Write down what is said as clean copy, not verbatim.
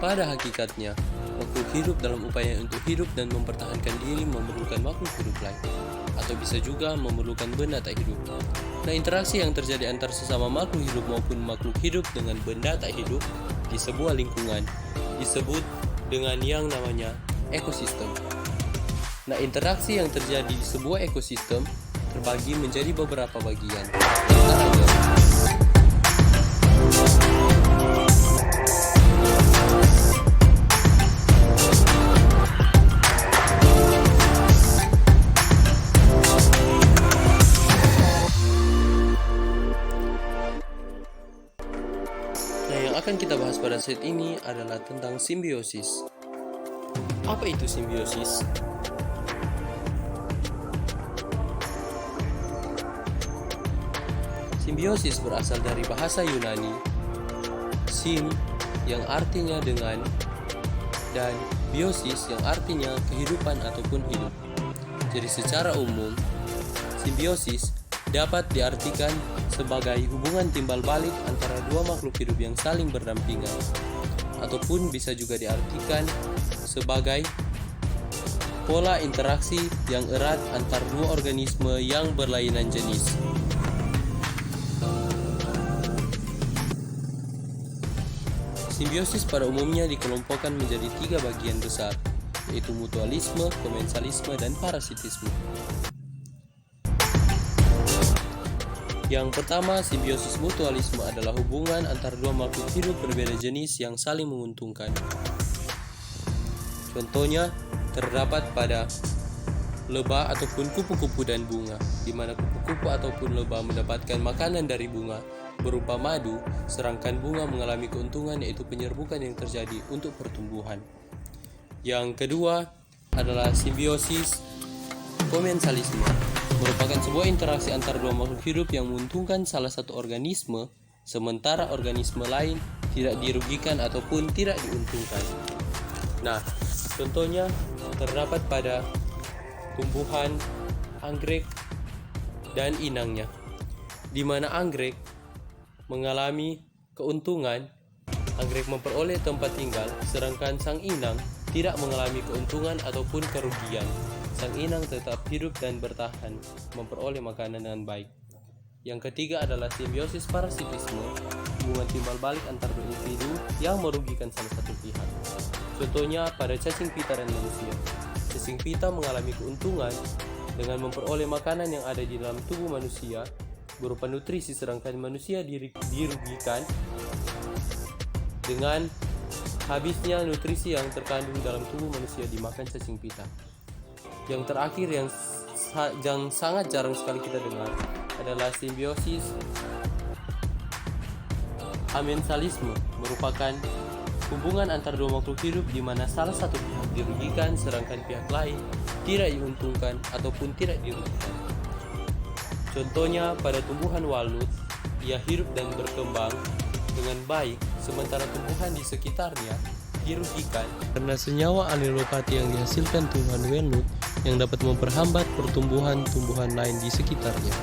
Pada hakikatnya, makhluk hidup dalam upaya untuk hidup dan mempertahankan diri memerlukan makhluk hidup lain, atau bisa juga memerlukan benda tak hidup. Nah, interaksi yang terjadi antar sesama makhluk hidup maupun makhluk hidup dengan benda tak hidup di sebuah lingkungan disebut dengan yang namanya ekosistem. Nah, interaksi yang terjadi di sebuah ekosistem terbagi menjadi beberapa bagian. Nah, yang akan kita bahas pada saat ini adalah tentang simbiosis. Apa itu simbiosis? Simbiosis berasal dari bahasa Yunani sim yang artinya dengan dan biosis yang artinya kehidupan ataupun hidup. Jadi secara umum, simbiosis dapat diartikan sebagai hubungan timbal balik antara dua makhluk hidup yang saling berdampingan, ataupun bisa juga diartikan sebagai pola interaksi yang erat antar dua organisme yang berlainan jenis. Simbiosis pada umumnya dikelompokkan menjadi 3 bagian besar, yaitu mutualisme, komensalisme, dan parasitisme. Yang pertama, simbiosis mutualisme adalah hubungan antar dua makhluk hidup berbeda jenis yang saling menguntungkan. Contohnya terdapat pada lebah ataupun kupu-kupu dan bunga, di mana kupu-kupu ataupun lebah mendapatkan makanan dari bunga berupa madu, sedangkan bunga mengalami keuntungan yaitu penyerbukan yang terjadi untuk pertumbuhan. Yang kedua adalah simbiosis komensalisme, merupakan sebuah interaksi antar dua makhluk hidup yang menguntungkan salah satu organisme, sementara organisme lain tidak dirugikan ataupun tidak diuntungkan. Nah, contohnya terdapat pada tumbuhan anggrek dan inangnya, di mana anggrek mengalami keuntungan, anggrek memperoleh tempat tinggal, sedangkan sang inang tidak mengalami keuntungan ataupun kerugian. Sang inang tetap hidup dan bertahan, memperoleh makanan dengan baik. Yang ketiga adalah simbiosis parasitisme, hubungan timbal balik antar dua individu yang merugikan salah satu pihak. Contohnya pada cacing pita dan manusia. Cacing pita mengalami keuntungan dengan memperoleh makanan yang ada di dalam tubuh manusia berupa nutrisi, sedangkan manusia dirugikan dengan habisnya nutrisi yang terkandung dalam tubuh manusia dimakan cacing pita. Yang terakhir yang sangat jarang sekali kita dengar adalah simbiosis amensalisme, merupakan hubungan antar dua makhluk hidup di mana salah satu pihak dirugikan sedangkan pihak lain tidak diuntungkan ataupun tidak dirugikan. Contohnya pada tumbuhan walnut, ia hidup dan berkembang dengan baik, sementara tumbuhan di sekitarnya dirugikan karena senyawa alilopati yang dihasilkan tumbuhan walnut yang dapat memperhambat pertumbuhan tumbuhan lain di sekitarnya.